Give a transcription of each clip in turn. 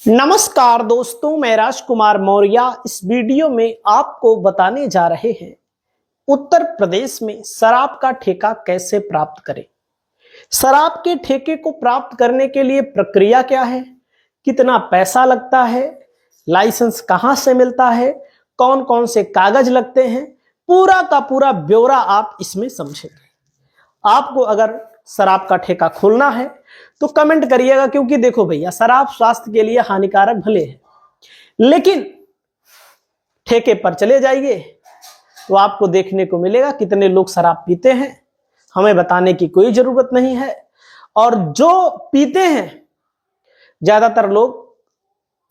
नमस्कार दोस्तों, मैं राजकुमार मौर्य इस वीडियो में आपको बताने जा रहे हैं उत्तर प्रदेश में शराब का ठेका कैसे प्राप्त करें। शराब के ठेके को प्राप्त करने के लिए प्रक्रिया क्या है, कितना पैसा लगता है, लाइसेंस कहां से मिलता है, कौन कौन से कागज लगते हैं, पूरा का पूरा ब्यौरा आप इसमें समझेंगे। आपको अगर शराब का ठेका खोलना है तो कमेंट करिएगा, क्योंकि देखो भैया, शराब स्वास्थ्य के लिए हानिकारक भले है, लेकिन ठेके पर चले जाइए तो आपको देखने को मिलेगा कितने लोग शराब पीते हैं। हमें बताने की कोई जरूरत नहीं है। और जो पीते हैं, ज्यादातर लोग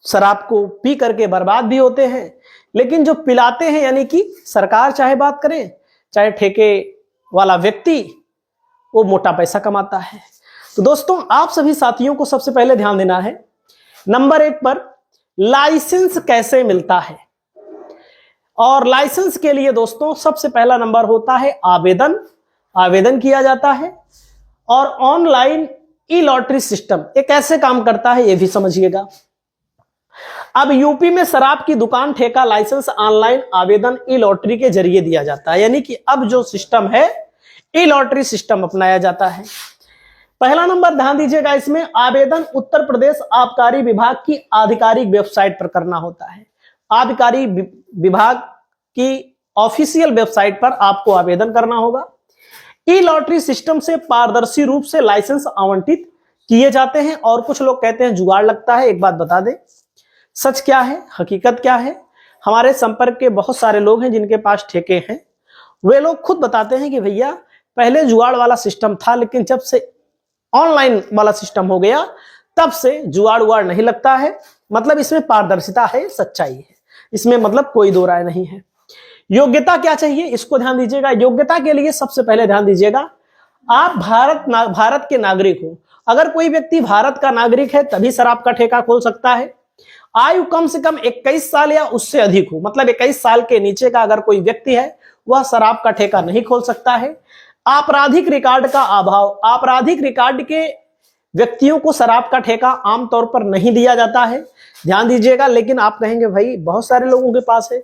शराब को पी करके बर्बाद भी होते हैं, लेकिन जो पिलाते हैं, यानी कि सरकार चाहे बात करें चाहे ठेके वाला व्यक्ति, वो मोटा पैसा कमाता है। तो दोस्तों, आप सभी साथियों को सबसे पहले ध्यान देना है नंबर 1 पर, लाइसेंस कैसे मिलता है। और लाइसेंस के लिए दोस्तों सबसे पहला नंबर होता है आवेदन किया जाता है। और ऑनलाइन ई लॉटरी सिस्टम ये कैसे काम करता है ये भी समझिएगा। अब यूपी में शराब की दुकान ठेका लाइसेंस ऑनलाइन आवेदन ई लॉटरी के जरिए दिया जाता है, यानी कि अब जो सिस्टम है ई लॉटरी सिस्टम अपनाया जाता है। पहला नंबर ध्यान दीजिएगा, इसमें आवेदन उत्तर प्रदेश आबकारी विभाग की आधिकारिक वेबसाइट पर करना होता है। आबकारी विभाग की ऑफिशियल वेबसाइट पर आपको आवेदन करना होगा। ई लॉटरी सिस्टम से पारदर्शी रूप से लाइसेंस आवंटित किए जाते हैं। और कुछ लोग कहते हैं जुगाड़ लगता है। एक बात बता दें, सच क्या है, हकीकत क्या है। हमारे संपर्क के बहुत सारे लोग हैं जिनके पास ठेके हैं। वे लोग खुद बताते हैं कि भैया पहले जुगाड़ वाला सिस्टम था, लेकिन जब से ऑनलाइन वाला सिस्टम हो गया तब से जुगाड़ उगाड़ नहीं लगता है। मतलब इसमें पारदर्शिता है, सच्चाई है, इसमें मतलब कोई दो राय नहीं है। योग्यता क्या चाहिए, इसको ध्यान दीजिएगा। योग्यता के लिए सबसे पहले ध्यान दीजिएगा, आप भारत के नागरिक हो। अगर कोई व्यक्ति भारत का नागरिक है तभी शराब का ठेका खोल सकता है। आयु कम से कम 21 साल या उससे अधिक हो, मतलब 21 साल के नीचे का अगर कोई व्यक्ति है वह शराब का ठेका नहीं खोल सकता है। आपराधिक रिकॉर्ड का अभाव, आपराधिक रिकॉर्ड के व्यक्तियों को शराब का ठेका आमतौर पर नहीं दिया जाता है, ध्यान दीजिएगा। लेकिन आप कहेंगे भाई बहुत सारे लोगों के पास है,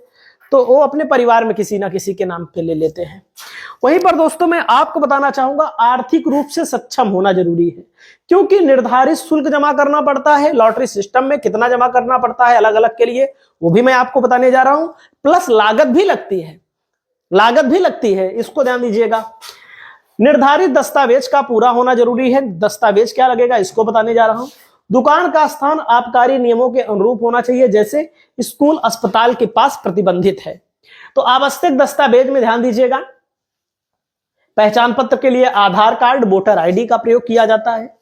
तो वो अपने परिवार में किसी ना किसी के नाम पे ले लेते हैं। वहीं पर दोस्तों मैं आपको बताना चाहूंगा, आर्थिक रूप से सक्षम होना जरूरी है, क्योंकि निर्धारित शुल्क जमा करना पड़ता है। लॉटरी सिस्टम में कितना जमा करना पड़ता है अलग अलग के लिए, वो भी मैं आपको बताने जा रहा हूं। प्लस लागत भी लगती है, इसको ध्यान दीजिएगा। निर्धारित दस्तावेज का पूरा होना जरूरी है। दस्तावेज क्या लगेगा इसको बताने जा रहा हूं। दुकान का स्थान आबकारी नियमों के अनुरूप होना चाहिए, जैसे स्कूल अस्पताल के पास प्रतिबंधित है। तो आवश्यक दस्तावेज में ध्यान दीजिएगा, पहचान पत्र के लिए आधार कार्ड, वोटर आईडी का प्रयोग किया जाता है।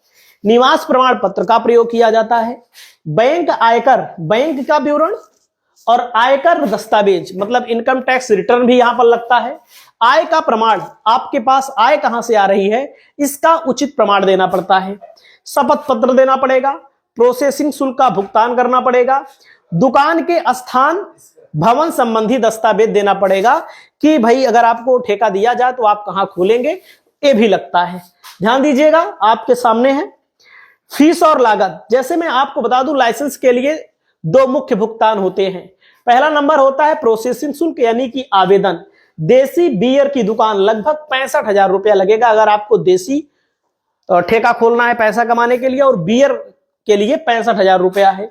निवास प्रमाण पत्र का प्रयोग किया जाता है। बैंक का विवरण और आयकर दस्तावेज, मतलब इनकम टैक्स रिटर्न भी यहां पर लगता है। आय का प्रमाण, आपके पास आय कहां से आ रही है इसका उचित प्रमाण देना पड़ता है। शपथ पत्र देना पड़ेगा। प्रोसेसिंग शुल्क का भुगतान करना पड़ेगा। दुकान के स्थान भवन संबंधी दस्तावेज देना पड़ेगा कि भाई अगर आपको ठेका दिया जाए तो आप कहां खोलेंगे, ये भी लगता है। ध्यान दीजिएगा, आपके सामने है फीस और लागत। जैसे मैं आपको बता दूं, लाइसेंस के लिए 2 मुख्य भुगतान होते हैं। पहला नंबर होता है प्रोसेसिंग शुल्क, यानी कि आवेदन। देसी बियर की दुकान लगभग 65,000 रुपया लगेगा अगर आपको देसी ठेका खोलना है पैसा कमाने के लिए, और बियर के लिए 65,000 रुपया है।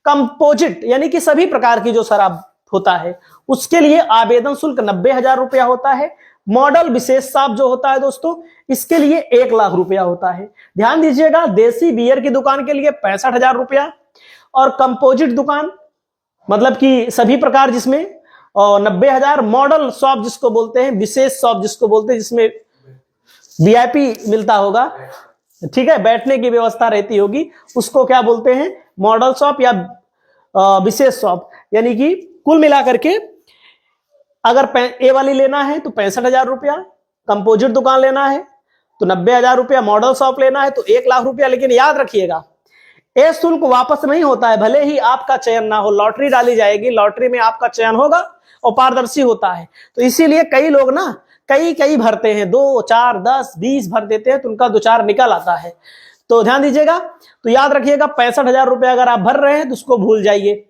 कंपोजिट यानी कि सभी प्रकार की जो शराब होता है उसके लिए आवेदन शुल्क 90,000 रुपया होता है। मॉडल विशेष शराब जो होता है दोस्तों, इसके लिए 1 लाख रुपया होता है। ध्यान दीजिएगा, देसी बियर की दुकान के लिए 65,000 रुपया, और कंपोजिट दुकान मतलब कि सभी प्रकार जिसमें 90,000। मॉडल शॉप जिसको बोलते हैं, विशेष शॉप जिसको बोलते हैं, जिसमें वीआईपी मिलता होगा, ठीक है, बैठने की व्यवस्था रहती होगी, उसको क्या बोलते हैं, मॉडल शॉप या विशेष शॉप। यानी कि कुल मिलाकर के अगर ए वाली लेना है तो 65,000 रुपया, कंपोजिट दुकान लेना है तो 90,000 रुपया, मॉडल शॉप लेना है तो 1 लाख रुपया। लेकिन याद रखिएगा, ये शुल्क वापस नहीं होता है, भले ही आपका चयन ना हो। लॉटरी डाली जाएगी, लॉटरी में आपका चयन होगा और पारदर्शी होता है। तो इसीलिए कई लोग ना कई भरते हैं, 2, 4, 10, 20 भर देते हैं तो उनका 2-4 निकल आता है। तो ध्यान दीजिएगा, तो याद रखिएगा 65,000 रुपए अगर आप भर रहे हैं तो उसको भूल जाइए।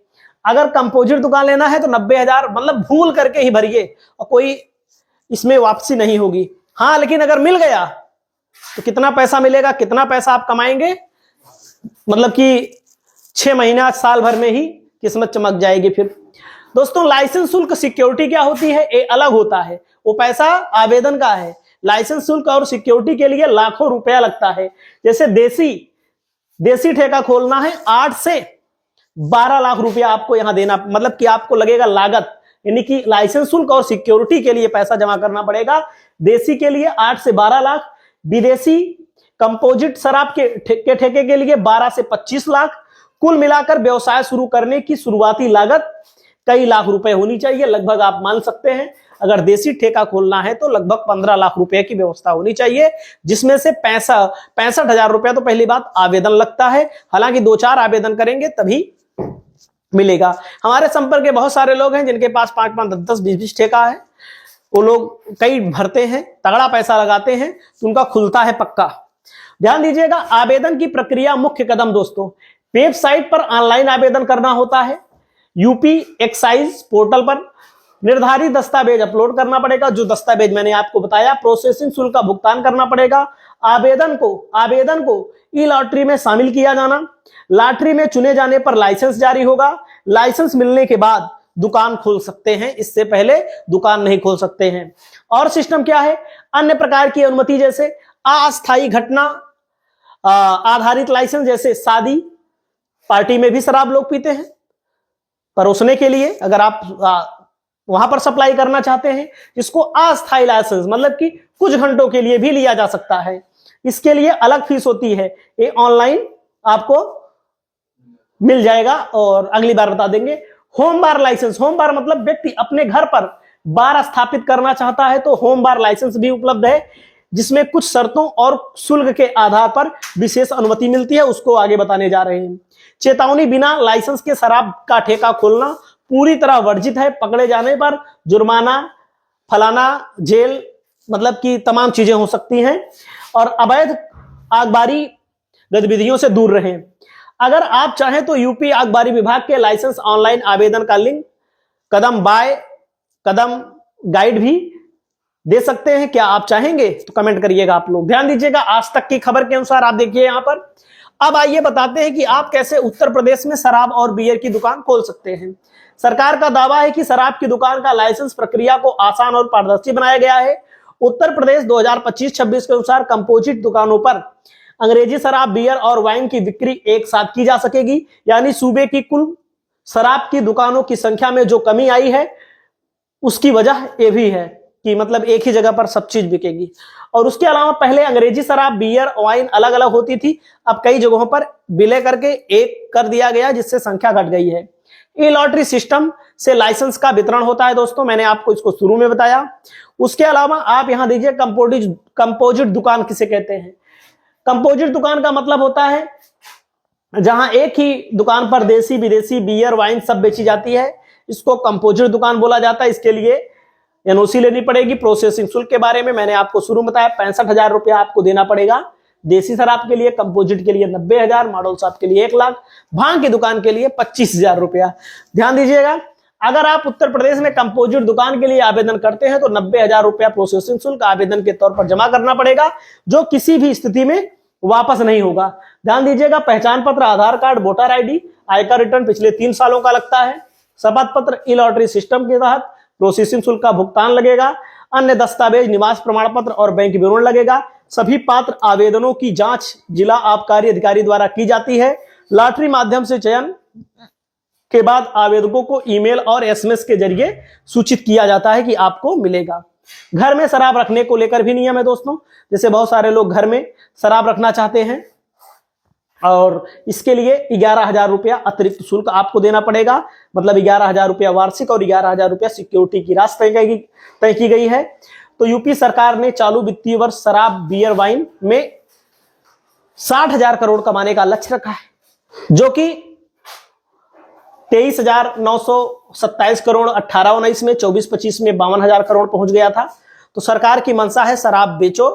अगर कंपोजिट दुकान लेना है तो 90,000 मतलब भूल करके ही भरिए और कोई इसमें वापसी नहीं होगी। हाँ, लेकिन अगर मिल गया तो कितना पैसा मिलेगा, कितना पैसा आप कमाएंगे, मतलब कि 6 महीना साल भर में ही किस्मत चमक जाएगी। फिर दोस्तों, लाइसेंस शुल्क सिक्योरिटी क्या होती है, ये अलग होता है, वो पैसा आवेदन का है। लाइसेंस शुल्क और सिक्योरिटी के लिए लाखों रुपया लगता है। जैसे देसी ठेका खोलना है, 8 से 12 लाख रुपया आपको यहां देना, मतलब कि आपको लगेगा लागत, यानी कि लाइसेंस शुल्क और सिक्योरिटी के लिए पैसा जमा करना पड़ेगा। देसी के लिए 8 से 12 लाख, विदेशी कंपोजिट शराब के ठेके के लिए 12 से 25 लाख। कुल मिलाकर व्यवसाय शुरू करने की शुरुआती लागत कई लाख रुपए होनी चाहिए। लगभग आप मान सकते हैं अगर देसी ठेका खोलना है तो लगभग 15 लाख रुपए की व्यवस्था होनी चाहिए, जिसमें से 65,000 रुपया तो पहली बात आवेदन लगता है। हालांकि 2-4 आवेदन करेंगे तभी मिलेगा। हमारे संपर्क के बहुत सारे लोग हैं जिनके पास 5-5, 10-10, 20-20 ठेका है। वो लोग कई भरते हैं, तगड़ा पैसा लगाते हैं तो उनका खुलता है पक्का। ध्यान दीजिएगा, आवेदन की प्रक्रिया, मुख्य कदम दोस्तों, वेबसाइट पर ऑनलाइन आवेदन करना होता है। यूपी एक्साइज पोर्टल पर निर्धारित दस्तावेज अपलोड करना पड़ेगा, जो दस्तावेज मैंने आपको बताया। प्रोसेसिंग शुल्क का भुगतान करना पड़ेगा। आवेदन को ई लॉटरी में शामिल किया जाना। लॉटरी में चुने जाने पर लाइसेंस जारी होगा। लाइसेंस मिलने के बाद दुकान खोल सकते हैं, इससे पहले दुकान नहीं खोल सकते हैं। और सिस्टम क्या है, अन्य प्रकार की अनुमति जैसे अस्थायी घटना आधारित लाइसेंस, जैसे शादी पार्टी में भी शराब लोग पीते हैं, परोसने के लिए अगर आप वहां पर सप्लाई करना चाहते हैं, इसको अस्थायी लाइसेंस मतलब कि कुछ घंटों के लिए भी लिया जा सकता है। इसके लिए अलग फीस होती है, ये ऑनलाइन आपको मिल जाएगा और अगली बार बता देंगे। होम बार लाइसेंस, होम बार मतलब व्यक्ति अपने घर पर बार स्थापित करना चाहता है तो होम बार लाइसेंस भी उपलब्ध है, जिसमें कुछ शर्तों और शुल्क के आधार पर विशेष अनुमति मिलती है, उसको आगे बताने जा रहे हैं। चेतावनी, बिना लाइसेंस के शराब का ठेका खोलना पूरी तरह वर्जित है। पकड़े जाने पर जुर्माना, फलाना, जेल, मतलब कि तमाम चीजें हो सकती हैं। और अवैध आगबारी गतिविधियों से दूर रहें। अगर आप चाहें तो यूपी आगबारी विभाग के लाइसेंस ऑनलाइन आवेदन का लिंक कदम बाय कदम गाइड भी दे सकते हैं। क्या आप चाहेंगे तो कमेंट करिएगा आप लोग। ध्यान दीजिएगा, आज तक की खबर के अनुसार आप देखिए यहां पर। अब आइए बताते हैं कि आप कैसे उत्तर प्रदेश में शराब और बियर की दुकान खोल सकते हैं। सरकार का दावा है कि शराब की दुकान का लाइसेंस प्रक्रिया को आसान और पारदर्शी बनाया गया है। उत्तर प्रदेश 2025-26 के अनुसार कंपोजिट दुकानों पर अंग्रेजी शराब, बियर और वाइन की बिक्री एक साथ की जा सकेगी। यानी सूबे की कुल शराब की दुकानों की संख्या में जो कमी आई है उसकी वजह यह भी है कि मतलब एक ही जगह पर सब चीज बिकेगी। और उसके अलावा पहले अंग्रेजी शराब, बियर, वाइन अलग अलग होती थी, अब कई जगहों पर विलय करके एक कर दिया गया, जिससे संख्या घट गई है। ई लॉटरी सिस्टम से लाइसेंस का वितरण होता है दोस्तों, मैंने आपको इसको शुरू में बताया। उसके अलावा आप यहां देखिए कंपोजिट दुकान किसे कहते हैं। कंपोजिट दुकान का मतलब होता है जहां एक ही दुकान पर देसी, विदेशी, बियर, वाइन सब बेची जाती है, इसको कंपोजिट दुकान बोला जाता है। इसके लिए एनओसी लेनी पड़ेगी। प्रोसेसिंग शुल्क के बारे में मैंने आपको शुरू में बताया, 65,000 रुपया आपको देना पड़ेगा। देसी शराब के लिए, कंपोजिट के लिए 90,000, मॉडल शराब के लिए 1 लाख, भांग की दुकान के लिए 25,000 रुपया। ध्यान दीजिएगा, अगर आप उत्तर प्रदेश में कंपोजिट दुकान के लिए आवेदन करते हैं तो 90,000 रुपया प्रोसेसिंग शुल्क आवेदन के तौर पर जमा करना पड़ेगा, जो किसी भी स्थिति में वापस नहीं होगा। ध्यान दीजिएगा, पहचान पत्र, आधार कार्ड, वोटर आईडी, आयकर रिटर्न पिछले 3 सालों का लगता है। शपथ पत्र ई लॉटरी सिस्टम के तहत प्रोसेसिंग शुल्क का भुगतान लगेगा। अन्य दस्तावेज, निवास प्रमाण पत्र और बैंक विवरण लगेगा। सभी पात्र आवेदनों की जांच जिला आबकारी अधिकारी द्वारा की जाती है। लॉटरी माध्यम से चयन के बाद आवेदकों को ईमेल और एसएमएस के जरिए सूचित किया जाता है कि आपको मिलेगा। घर में शराब रखने को लेकर भी नियम है दोस्तों, जैसे बहुत सारे लोग घर में शराब रखना चाहते हैं और इसके लिए 11,000 रुपया अतिरिक्त शुल्क आपको देना पड़ेगा। मतलब 11,000 रुपया वार्षिक और 11,000 रुपया सिक्योरिटी की राशि तय की गई है। तो यूपी सरकार ने चालू वित्तीय वर्ष शराब, बियर, वाइन में 60,000 करोड़ कमाने का लक्ष्य रखा है, जो कि 23,927 करोड़ 18-19 में, 24-25 में 52,000 करोड़ पहुंच गया था। तो सरकार की मंशा है शराब बेचो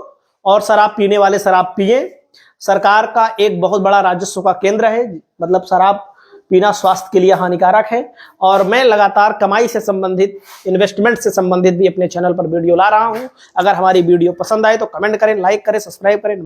और शराब पीने वाले शराब पिए। सरकार का एक बहुत बड़ा राजस्व का केंद्र है, मतलब शराब पीना स्वास्थ्य के लिए हानिकारक है। और मैं लगातार कमाई से संबंधित, इन्वेस्टमेंट से संबंधित भी अपने चैनल पर वीडियो ला रहा हूं। अगर हमारी वीडियो पसंद आए तो कमेंट करें, लाइक करें, सब्सक्राइब करें।